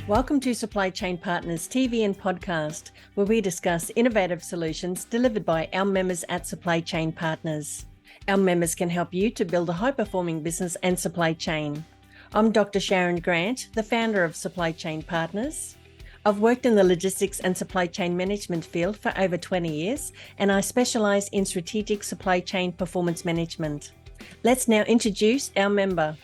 Welcome to Supply Chain Partners TV and podcast, where we discuss innovative solutions delivered by our members at Supply Chain Partners. Our members can help you to build a high-performing business and supply chain. I'm Dr. Sharyn Grant, the founder of Supply Chain Partners. I've worked in the logistics and supply chain management field for over 20 years, and I specialize in strategic supply chain performance management. Let's now introduce our member.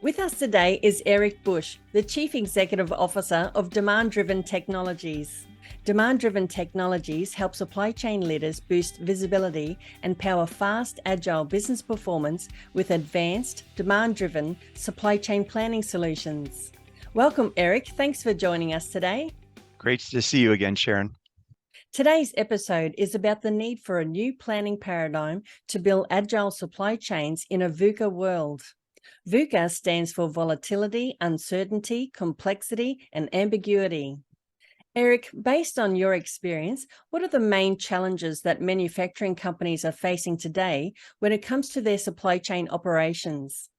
With us today is Erik Bush, the Chief Executive Officer of Demand-Driven Technologies. Demand-Driven Technologies help supply chain leaders boost visibility and power fast, agile business performance with advanced, demand-driven supply chain planning solutions. Welcome, Erik. Thanks for joining us today. Great to see you again, Sharyn. Today's episode is about the need for a new planning paradigm to build agile supply chains in a VUCA world. VUCA stands for volatility, uncertainty, complexity, and ambiguity. Erik, based on your experience, what are the main challenges that manufacturing companies are facing today when it comes to their supply chain operations?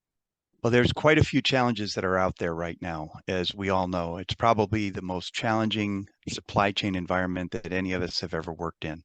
Well, there's quite a few challenges that are out there right now, as we all know. It's probably the most challenging supply chain environment that any of us have ever worked in.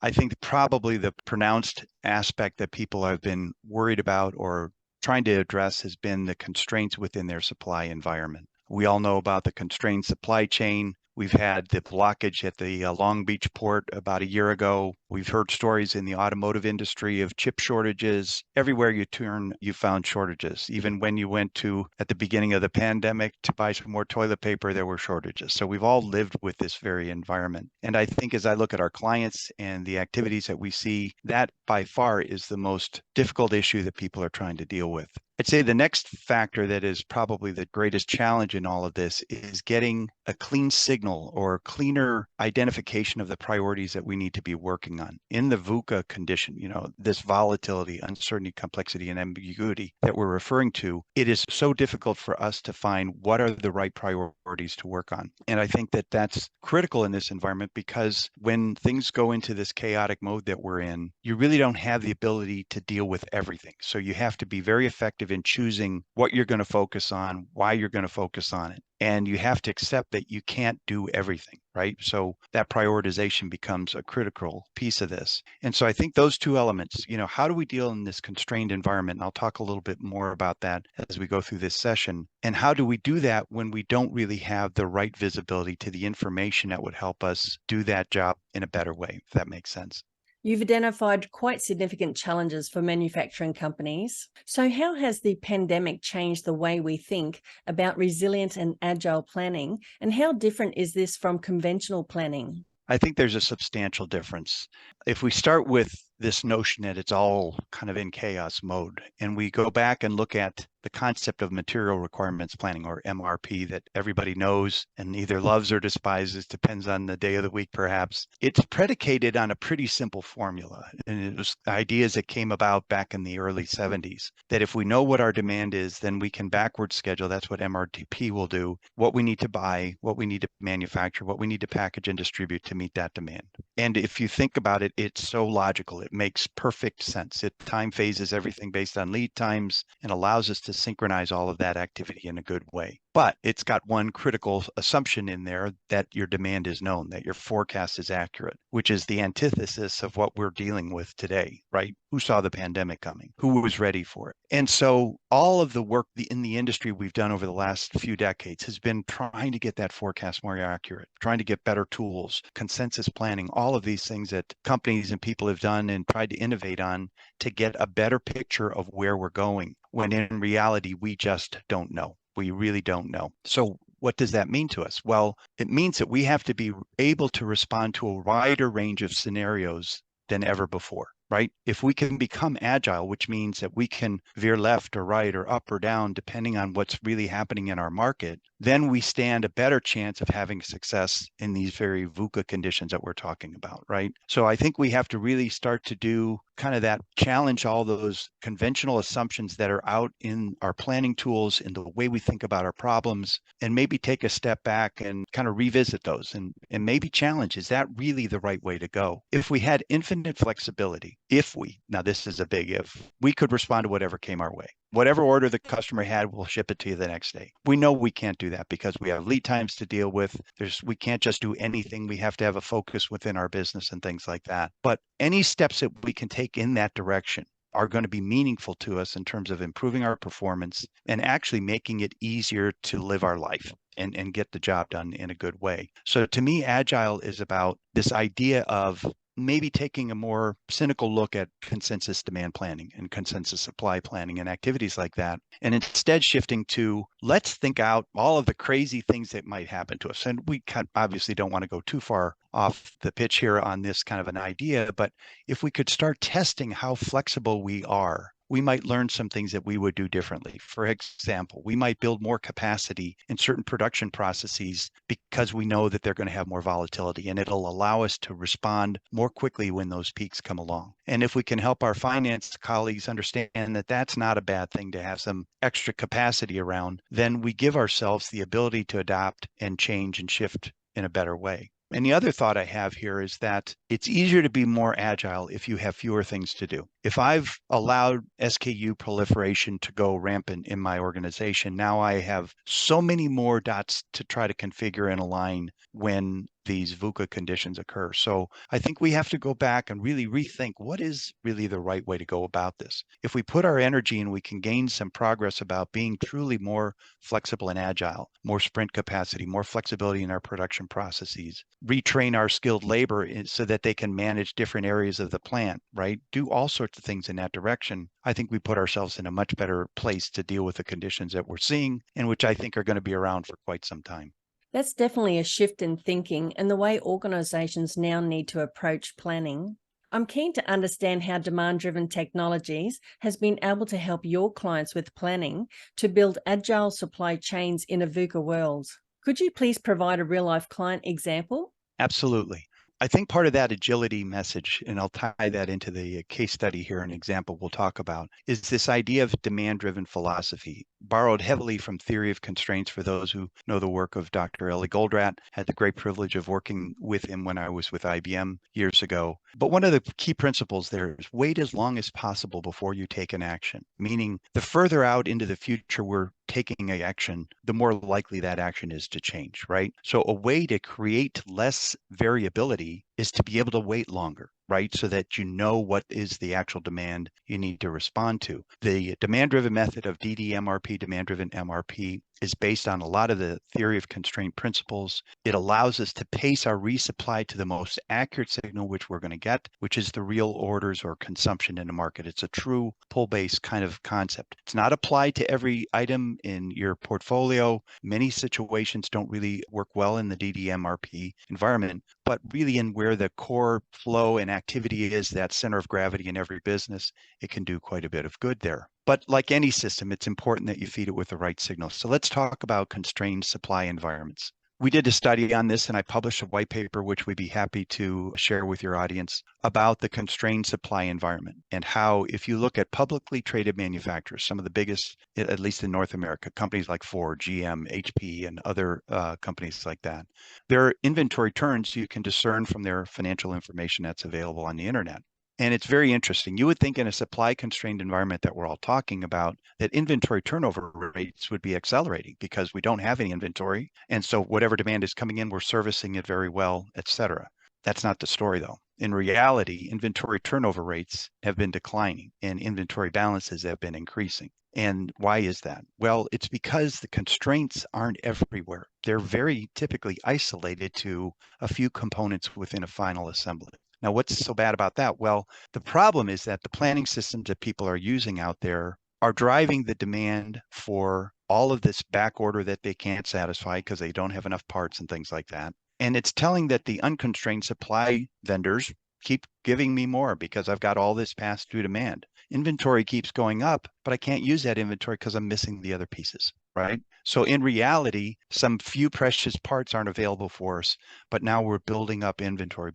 I think probably the pronounced aspect that people have been worried about or trying to address has been the constraints within their supply environment. We all know about the constrained supply chain. We've had the blockage at the Long Beach port about a year ago. We've heard stories in the automotive industry of chip shortages. Everywhere you turn, you found shortages. Even when you went to, at the beginning of the pandemic, to buy some more toilet paper, there were shortages. So we've all lived with this very environment. And I think as I look at our clients and the activities that we see, that by far is the most difficult issue that people are trying to deal with. I'd say the next factor that is probably the greatest challenge in all of this is getting a clean signal or cleaner identification of the priorities that we need to be working on. In the VUCA condition, this volatility, uncertainty, complexity, and ambiguity that we're referring to, it is so difficult for us to find what are the right priorities to work on. And I think that that's critical in this environment because when things go into this chaotic mode that we're in, you really don't have the ability to deal with everything. So you have to be very effective in choosing what you're going to focus on, why you're going to focus on it. And you have to accept that you can't do everything, right? So that prioritization becomes a critical piece of this. And so I think those two elements, how do we deal in this constrained environment? And I'll talk a little bit more about that as we go through this session. And how do we do that when we don't really have the right visibility to the information that would help us do that job in a better way, if that makes sense? You've identified quite significant challenges for manufacturing companies. So how has the pandemic changed the way we think about resilient and agile planning? And how different is this from conventional planning? I think there's a substantial difference. If we start with this notion that it's all kind of in chaos mode, and we go back and look at the concept of material requirements planning, or MRP, that everybody knows and either loves or despises, depends on the day of the week perhaps. It's predicated on a pretty simple formula. And it was ideas that came about back in the early 70s, that if we know what our demand is, then we can backward schedule. That's what MRTP will do. What we need to buy, what we need to manufacture, what we need to package and distribute to meet that demand. And if you think about it, it's so logical. It makes perfect sense. It time phases everything based on lead times and allows us to synchronize all of that activity in a good way. But it's got one critical assumption in there, that your demand is known, that your forecast is accurate, which is the antithesis of what we're dealing with today, right? Who saw the pandemic coming? Who was ready for it? And so all of the work in the industry we've done over the last few decades has been trying to get that forecast more accurate, trying to get better tools, consensus planning, all of these things that companies and people have done and tried to innovate on to get a better picture of where we're going, when in reality, we just don't know. We really don't know. So what does that mean to us? Well, it means that we have to be able to respond to a wider range of scenarios than ever before, right? If we can become agile, which means that we can veer left or right or up or down, depending on what's really happening in our market, then we stand a better chance of having success in these very VUCA conditions that we're talking about, right? So I think we have to really start to do kind of that, challenge all those conventional assumptions that are out in our planning tools, in the way we think about our problems, and maybe take a step back and kind of revisit those and maybe challenge, is that really the right way to go? If we had infinite flexibility, now this is a big if, we could respond to whatever came our way. Whatever order the customer had, we'll ship it to you the next day. We know we can't do that because we have lead times to deal with. We can't just do anything. We have to have a focus within our business and things like that. But any steps that we can take in that direction are going to be meaningful to us in terms of improving our performance and actually making it easier to live our life and get the job done in a good way. So to me, Agile is about this idea of maybe taking a more cynical look at consensus demand planning and consensus supply planning and activities like that, and instead shifting to let's think out all of the crazy things that might happen to us. And we obviously don't want to go too far off the pitch here on this kind of an idea, but if we could start testing how flexible we are, we might learn some things that we would do differently. For example, we might build more capacity in certain production processes because we know that they're going to have more volatility, and it'll allow us to respond more quickly when those peaks come along. And if we can help our finance colleagues understand that that's not a bad thing to have some extra capacity around, then we give ourselves the ability to adapt and change and shift in a better way. And the other thought I have here is that it's easier to be more agile if you have fewer things to do. If I've allowed SKU proliferation to go rampant in my organization, now I have so many more dots to try to configure and align when these VUCA conditions occur. So I think we have to go back and really rethink what is really the right way to go about this. If we put our energy and we can gain some progress about being truly more flexible and agile, more sprint capacity, more flexibility in our production processes, retrain our skilled labor so that they can manage different areas of the plant, right? Do all sorts of things in that direction. I think we put ourselves in a much better place to deal with the conditions that we're seeing and which I think are going to be around for quite some time. That's definitely a shift in thinking and the way organizations now need to approach planning. I'm keen to understand how demand-driven technologies has been able to help your clients with planning to build agile supply chains in a VUCA world. Could you please provide a real-life client example? Absolutely. I think part of that agility message, and I'll tie that into the case study here, an example we'll talk about, is this idea of demand-driven philosophy, borrowed heavily from theory of constraints. For those who know the work of Dr. Ellie Goldratt, had the great privilege of working with him when I was with IBM years ago. But one of the key principles there is wait as long as possible before you take an action, meaning the further out into the future we're taking an action, the more likely that action is to change, right? So a way to create less variability is to be able to wait longer, right? So that you know what is the actual demand you need to respond to. The demand-driven method of DDMRP, demand-driven MRP, is based on a lot of the theory of constraint principles. It allows us to pace our resupply to the most accurate signal which we're going to get, which is the real orders or consumption in the market. It's a true pull-based kind of concept. It's not applied to every item in your portfolio. Many situations don't really work well in the DDMRP environment, but really in where the core flow and activity is, that center of gravity in every business, it can do quite a bit of good there. But like any system, it's important that you feed it with the right signals. So let's talk about constrained supply environments. We did a study on this, and I published a white paper, which we'd be happy to share with your audience, about the constrained supply environment and how, if you look at publicly traded manufacturers, some of the biggest, at least in North America, companies like Ford, GM, HP, and other companies like that, their inventory turns you can discern from their financial information that's available on the internet. And it's very interesting. You would think in a supply constrained environment that we're all talking about, that inventory turnover rates would be accelerating because we don't have any inventory. And so whatever demand is coming in, we're servicing it very well, et cetera. That's not the story, though. In reality, inventory turnover rates have been declining and inventory balances have been increasing. And why is that? Well, it's because the constraints aren't everywhere. They're very typically isolated to a few components within a final assembly. Now, what's so bad about that? Well, the problem is that the planning systems that people are using out there are driving the demand for all of this back order that they can't satisfy because they don't have enough parts and things like that. And it's telling that the unconstrained supply vendors keep giving me more because I've got all this past due demand. Inventory keeps going up, but I can't use that inventory because I'm missing the other pieces, right? So in reality, some few precious parts aren't available for us, but now we're building up inventory.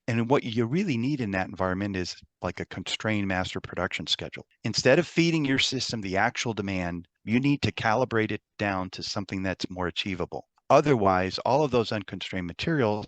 And what you really need in that environment is like a constrained master production schedule. Instead of feeding your system the actual demand, you need to calibrate it down to something that's more achievable. Otherwise, all of those unconstrained materials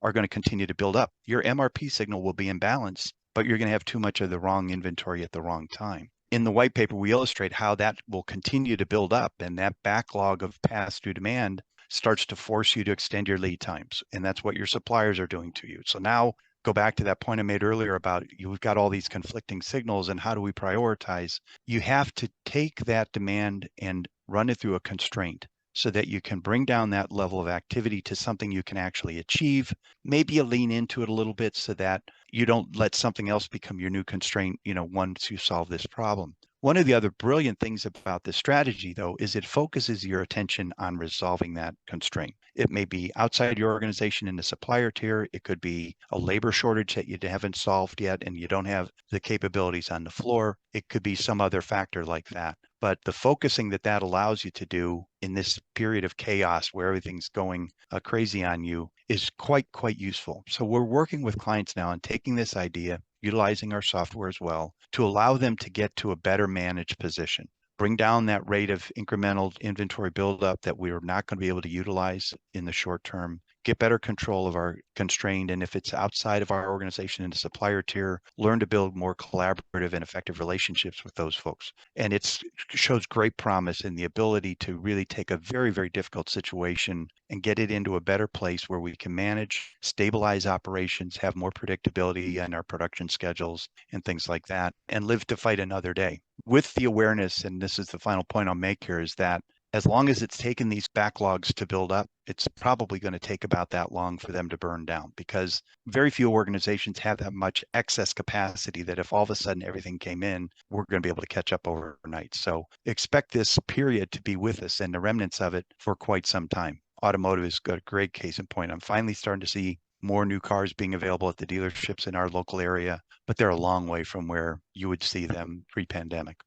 are going to continue to build up. Your MRP signal will be imbalanced but you're going to have too much of the wrong inventory at the wrong time. In the white paper, we illustrate how that will continue to build up, and that backlog of past due demand starts to force you to extend your lead times. And that's what your suppliers are doing to you. So now go back to that point I made earlier about you've got all these conflicting signals and how do we prioritize? You have to take that demand and run it through a constraint so that you can bring down that level of activity to something you can actually achieve. Maybe you lean into it a little bit so that you don't let something else become your new constraint, once you solve this problem. One of the other brilliant things about this strategy, though, is it focuses your attention on resolving that constraint. It may be outside your organization in the supplier tier. It could be a labor shortage that you haven't solved yet and you don't have the capabilities on the floor. It could be some other factor like that. But the focusing that allows you to do in this period of chaos where everything's going crazy on you is quite useful. So we're working with clients now and taking this idea, utilizing our software as well, to allow them to get to a better managed position. Bring down that rate of incremental inventory buildup that we are not going to be able to utilize in the short term, get better control of our constraint. And if it's outside of our organization in the supplier tier, learn to build more collaborative and effective relationships with those folks. And it shows great promise in the ability to really take a very, very difficult situation and get it into a better place where we can manage, stabilize operations, have more predictability in our production schedules and things like that, and live to fight another day. With the awareness, and this is the final point I'll make here, is that as long as it's taken these backlogs to build up, it's probably going to take about that long for them to burn down, because very few organizations have that much excess capacity that if all of a sudden everything came in, we're going to be able to catch up overnight. So expect this period to be with us and the remnants of it for quite some time. Automotive is a great case in point. I'm finally starting to see more new cars being available at the dealerships in our local area, but they're a long way from where you would see them pre-pandemic.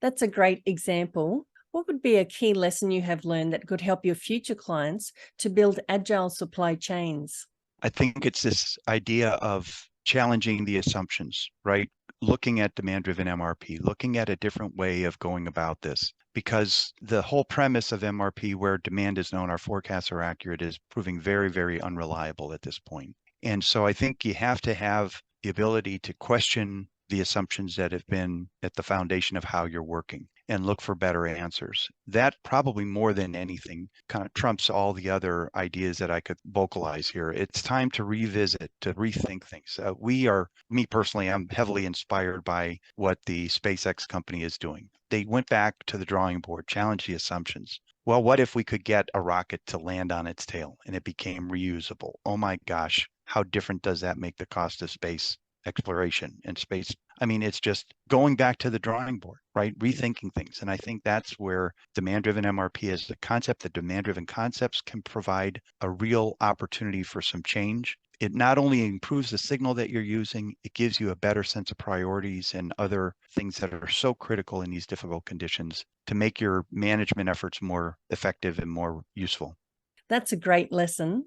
That's a great example. What would be a key lesson you have learned that could help your future clients to build agile supply chains? I think it's this idea of challenging the assumptions, right? Looking at demand-driven MRP, looking at a different way of going about this, because the whole premise of MRP, where demand is known, our forecasts are accurate, is proving very, very unreliable at this point. And so I think you have to have the ability to question the assumptions that have been at the foundation of how you're working and look for better answers. That probably more than anything kind of trumps all the other ideas that I could vocalize here. It's time to revisit, to rethink things. Me personally, I'm heavily inspired by what the SpaceX company is doing. They went back to the drawing board, challenged the assumptions. Well, what if we could get a rocket to land on its tail and it became reusable? Oh my gosh, how different does that make the cost of space exploration and space? I mean, it's just going back to the drawing board, right? Rethinking things. And I think that's where demand-driven MRP is the concept. The demand-driven concepts can provide a real opportunity for some change. It not only improves the signal that you're using, it gives you a better sense of priorities and other things that are so critical in these difficult conditions to make your management efforts more effective and more useful. That's a great lesson.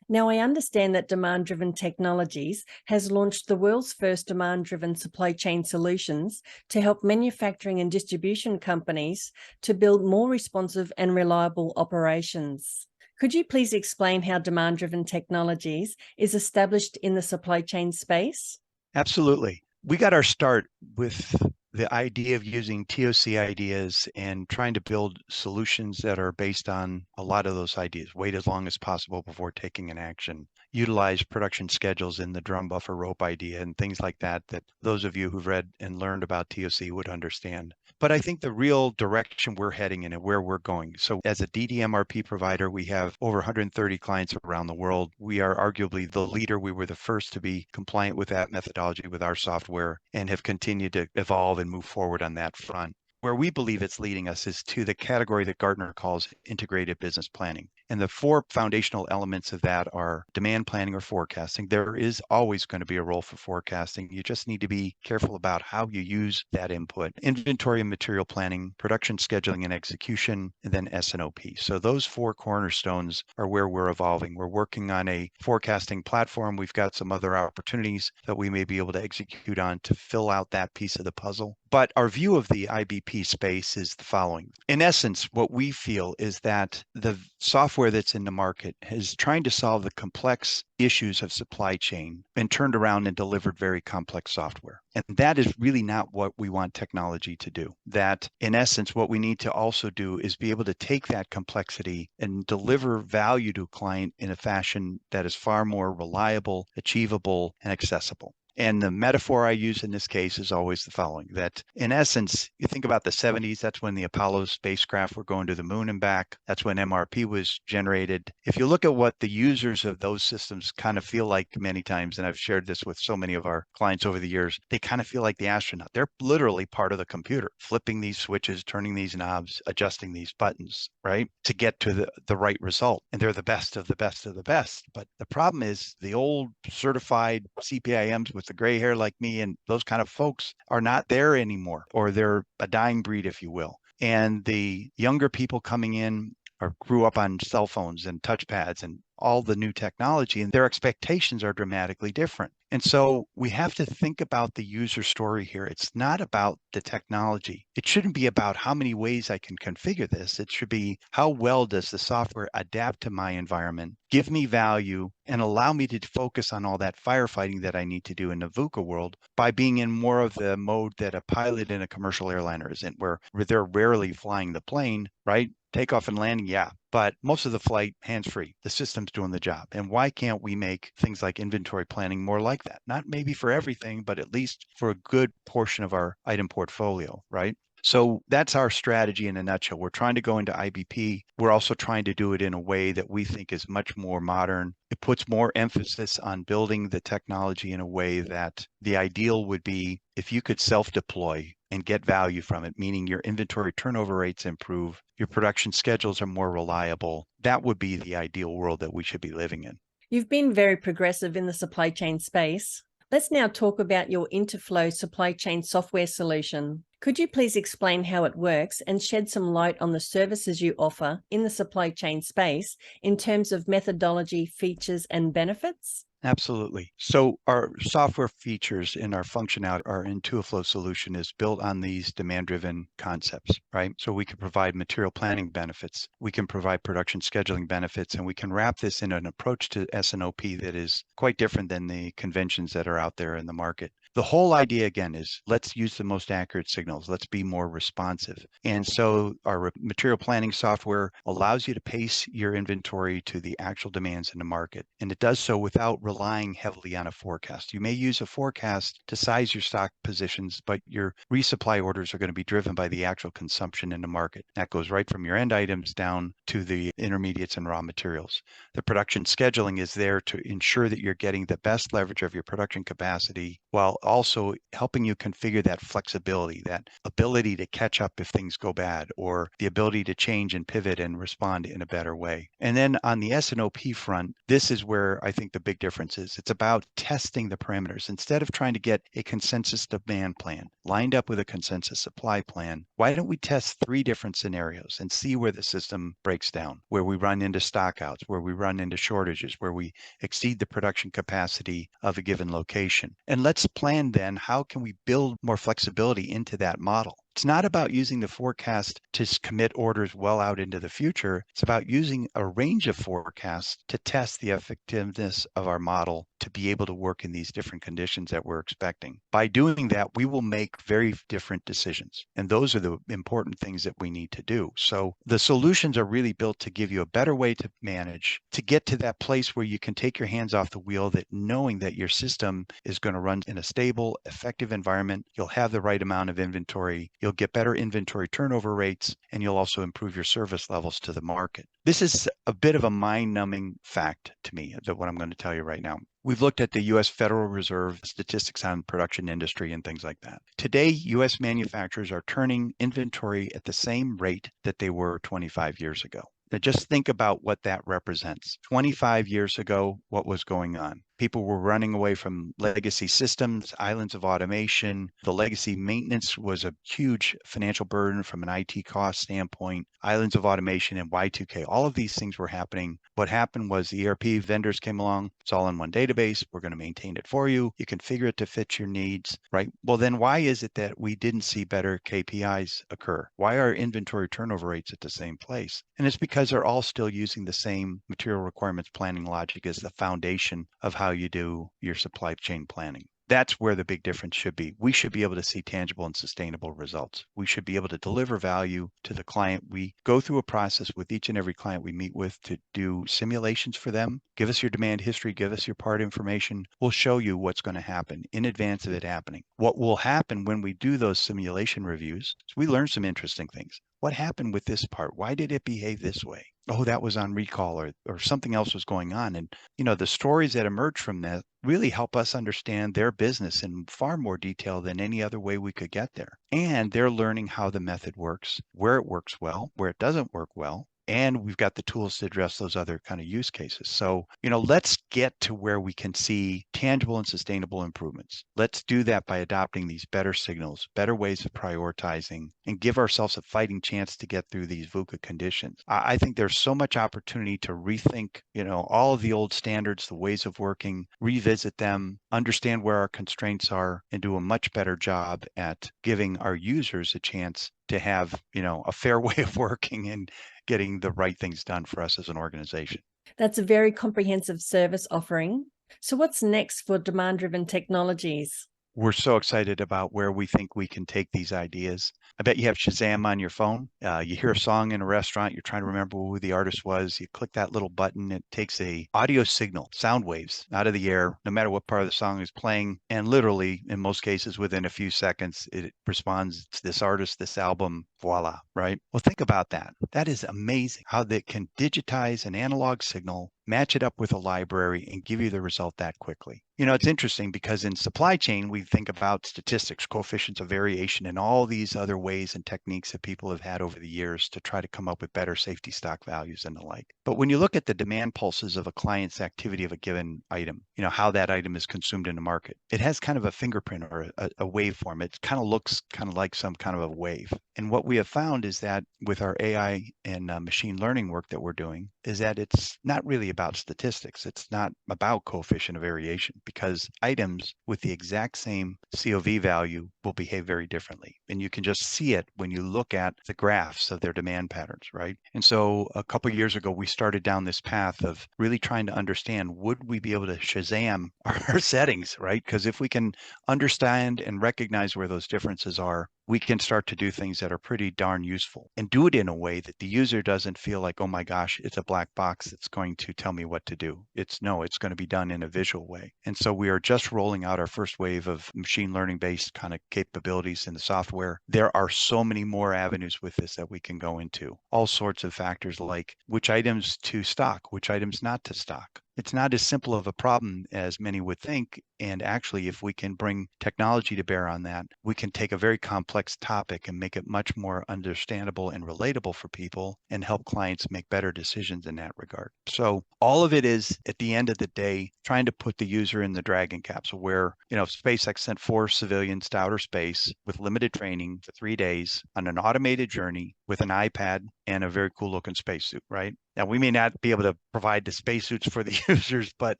Now, I understand that Demand-Driven Technologies has launched the world's first demand-driven supply chain solutions to help manufacturing and distribution companies to build more responsive and reliable operations. Could you please explain how Demand-Driven Technologies is established in the supply chain space? Absolutely. We got our start with the idea of using TOC ideas and trying to build solutions that are based on a lot of those ideas. Wait as long as possible before taking an action. Utilize production schedules in the drum buffer rope idea and things like that, that those of you who've read and learned about TOC would understand. But I think the real direction we're heading in and where we're going. So as a DDMRP provider, we have over 130 clients around the world. We are arguably the leader. We were the first to be compliant with that methodology with our software and have continued to evolve and move forward on that front. Where we believe it's leading us is to the category that Gartner calls integrated business planning. And the four foundational elements of that are demand planning or forecasting. There is always going to be a role for forecasting. You just need to be careful about how you use that input. Inventory and material planning, production scheduling and execution, and then S&OP. So those four cornerstones are where we're evolving. We're working on a forecasting platform. We've got some other opportunities that we may be able to execute on to fill out that piece of the puzzle. But our view of the IBP space is the following. In essence, what we feel is that the software software that's in the market is trying to solve the complex issues of supply chain and turned around and delivered very complex software. And that is really not what we want technology to do. That, in essence, what we need to also do is be able to take that complexity and deliver value to a client in a fashion that is far more reliable, achievable, and accessible. And the metaphor I use in this case is always the following, that in essence, you think about the 70s, that's when the Apollo spacecraft were going to the moon and back. That's when MRP was generated. If you look at what the users of those systems kind of feel like many times, and I've shared this with so many of our clients over the years, they kind of feel like the astronaut. They're literally part of the computer, flipping these switches, turning these knobs, adjusting these buttons, right, to get to the right result. And they're the best of the best of the best. But the problem is the old certified CPIMs with the gray hair like me and those kind of folks are not there anymore, or they're a dying breed, if you will. And the younger people coming in or grew up on cell phones and touchpads and all the new technology, and their expectations are dramatically different. And so we have to think about the user story here. It's not about the technology. It shouldn't be about how many ways I can configure this. It should be how well does the software adapt to my environment, give me value, and allow me to focus on all that firefighting that I need to do in the VUCA world by being in more of the mode that a pilot in a commercial airliner is in, where they're rarely flying the plane, right? Takeoff and landing, yeah, but most of the flight hands-free. The system's doing the job. And why can't we make things like inventory planning more like that? Not maybe for everything, but at least for a good portion of our item portfolio, right? So that's our strategy in a nutshell. We're trying to go into IBP. We're also trying to do it in a way that we think is much more modern. It puts more emphasis on building the technology in a way that the ideal would be if you could self-deploy and get value from it, meaning your inventory turnover rates improve, your production schedules are more reliable. That would be the ideal world that we should be living in. You've been very progressive in the supply chain space. Let's now talk about your Intuiflow supply chain software solution. Could you please explain how it works and shed some light on the services you offer in the supply chain space in terms of methodology, features, and benefits? Absolutely. So our software features and our functionality, our Intuiflow solution is built on these demand-driven concepts, right? So we can provide material planning benefits, we can provide production scheduling benefits, and we can wrap this in an approach to S&OP that is quite different than the conventions that are out there in the market. The whole idea, again, is let's use the most accurate signals. Let's be more responsive. And so our material planning software allows you to pace your inventory to the actual demands in the market. And it does so without relying heavily on a forecast. You may use a forecast to size your stock positions, but your resupply orders are going to be driven by the actual consumption in the market. That goes right from your end items down to the intermediates and raw materials. The production scheduling is there to ensure that you're getting the best leverage of your production capacity while also helping you configure that flexibility, that ability to catch up if things go bad, or the ability to change and pivot and respond in a better way. And then on the S&OP front, this is where I think the big difference is. It's about testing the parameters. Instead of trying to get a consensus demand plan lined up with a consensus supply plan, why don't we test 3 different scenarios and see where the system breaks down, where we run into stockouts, where we run into shortages, where we exceed the production capacity of a given location. And let's plan then how can we build more flexibility into that model. It's not about using the forecast to commit orders well out into the future. It's about using a range of forecasts to test the effectiveness of our model to be able to work in these different conditions that we're expecting. By doing that, we will make very different decisions. And those are the important things that we need to do. So the solutions are really built to give you a better way to manage, to get to that place where you can take your hands off the wheel, that knowing that your system is going to run in a stable, effective environment, you'll have the right amount of inventory, you'll get better inventory turnover rates, and you'll also improve your service levels to the market. This is a bit of a mind-numbing fact to me, that what I'm going to tell you right now. We've looked at the U.S. Federal Reserve statistics on production industry and things like that. Today, U.S. manufacturers are turning inventory at the same rate that they were 25 years ago. Now, just think about what that represents. 25 years ago, what was going on? People were running away from legacy systems, islands of automation. The legacy maintenance was a huge financial burden from an IT cost standpoint, islands of automation and Y2K. All of these things were happening. What happened was the ERP vendors came along. It's all in one database. We're going to maintain it for you. You configure it to fit your needs, right? Well, then why is it that we didn't see better KPIs occur? Why are inventory turnover rates at the same place? And it's because they're all still using the same material requirements planning logic as the foundation of how you do your supply chain planning. That's where the big difference should be. We should be able to see tangible and sustainable results. We should be able to deliver value to the client. We go through a process with each and every client we meet with to do simulations for them. Give us your demand history, give us your part information. We'll show you what's going to happen in advance of it happening. What will happen when we do those simulation reviews is we learn some interesting things. What happened with this part? Why did it behave this way? Oh, that was on recall or something else was going on. And, the stories that emerge from that really help us understand their business in far more detail than any other way we could get there. And they're learning how the method works, where it works well, where it doesn't work well. And we've got the tools to address those other kind of use cases. So, let's get to where we can see tangible and sustainable improvements. Let's do that by adopting these better signals, better ways of prioritizing, and give ourselves a fighting chance to get through these VUCA conditions. I think there's so much opportunity to rethink, all of the old standards, the ways of working, revisit them, understand where our constraints are, and do a much better job at giving our users a chance to have, a fair way of working and getting the right things done for us as an organization. That's a very comprehensive service offering. So what's next for demand-driven technologies? We're so excited about where we think we can take these ideas. I bet you have Shazam on your phone. You hear a song in a restaurant, you're trying to remember who the artist was. You click that little button, it takes a audio signal, sound waves out of the air, no matter what part of the song is playing. And literally, in most cases, within a few seconds, it responds to this artist, this album, voila, right? Well, think about that. That is amazing how they can digitize an analog signal, match it up with a library, and give you the result that quickly. It's interesting because in supply chain, we think about statistics, coefficients of variation, and all these other ways and techniques that people have had over the years to try to come up with better safety stock values and the like. But when you look at the demand pulses of a client's activity of a given item, how that item is consumed in the market, it has kind of a fingerprint or a waveform. It kind of looks kind of like some kind of a wave. And what we have found is that with our AI and machine learning work that we're doing, is that it's not really about statistics. It's not about coefficient of variation because items with the exact same COV value will behave very differently. And you can just see it when you look at the graphs of their demand patterns, right? And so a couple of years ago, we started down this path of really trying to understand, would we be able to Shazam our settings, right? Because if we can understand and recognize where those differences are, we can start to do things that are pretty darn useful and do it in a way that the user doesn't feel like, oh my gosh, it's a black box that's going to tell me what to do. It's going to be done in a visual way. And so we are just rolling out our first wave of machine learning based kind of capabilities in the software. There are so many more avenues with this that we can go into. All sorts of factors like which items to stock, which items not to stock. It's not as simple of a problem as many would think. And actually, if we can bring technology to bear on that, we can take a very complex topic and make it much more understandable and relatable for people and help clients make better decisions in that regard. So all of it is, at the end of the day, trying to put the user in the Dragon capsule where, SpaceX sent 4 civilians to outer space with limited training for 3 days on an automated journey with an iPad and a very cool looking spacesuit, right? Now, we may not be able to provide the spacesuits for the users, but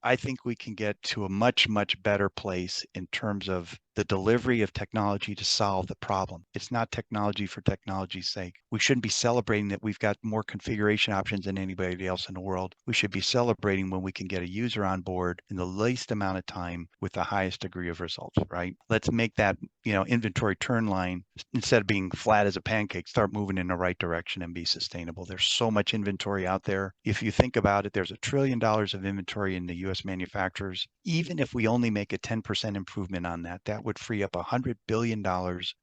I think we can get to a much, much better place in terms of the delivery of technology to solve the problem. It's not technology for technology's sake. We shouldn't be celebrating that we've got more configuration options than anybody else in the world. We should be celebrating when we can get a user on board in the least amount of time with the highest degree of results, right? Let's make that, inventory turn line, instead of being flat as a pancake, start moving in the right direction and be sustainable. There's so much inventory out there. If you think about it, there's $1 trillion of inventory in the US manufacturers. Even if we only make a 10% improvement on that, that would free up $100 billion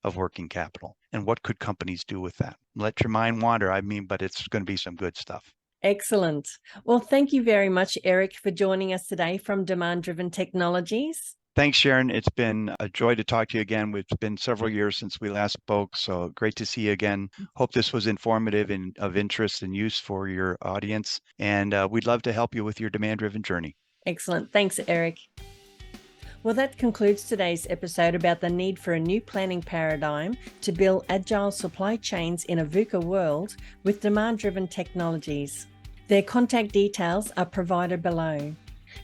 of working capital. And what could companies do with that? Let your mind wander. But it's going to be some good stuff. Excellent. Well, thank you very much, Erik, for joining us today from Demand Driven Technologies. Thanks, Sharyn. It's been a joy to talk to you again. It's been several years since we last spoke, so great to see you again. Hope this was informative and of interest and use for your audience. And we'd love to help you with your demand-driven journey. Excellent. Thanks, Erik. Well, that concludes today's episode about the need for a new planning paradigm to build agile supply chains in a VUCA world with demand-driven technologies. Their contact details are provided below.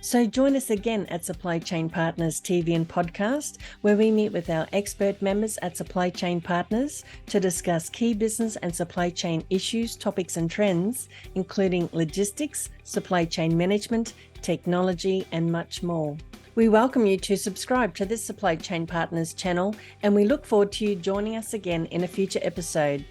So join us again at Supply Chain Partners TV and podcast, where we meet with our expert members at Supply Chain Partners to discuss key business and supply chain issues, topics and trends, including logistics, supply chain management, technology, and much more. We welcome you to subscribe to this Supply Chain Partners channel, and we look forward to you joining us again in a future episode.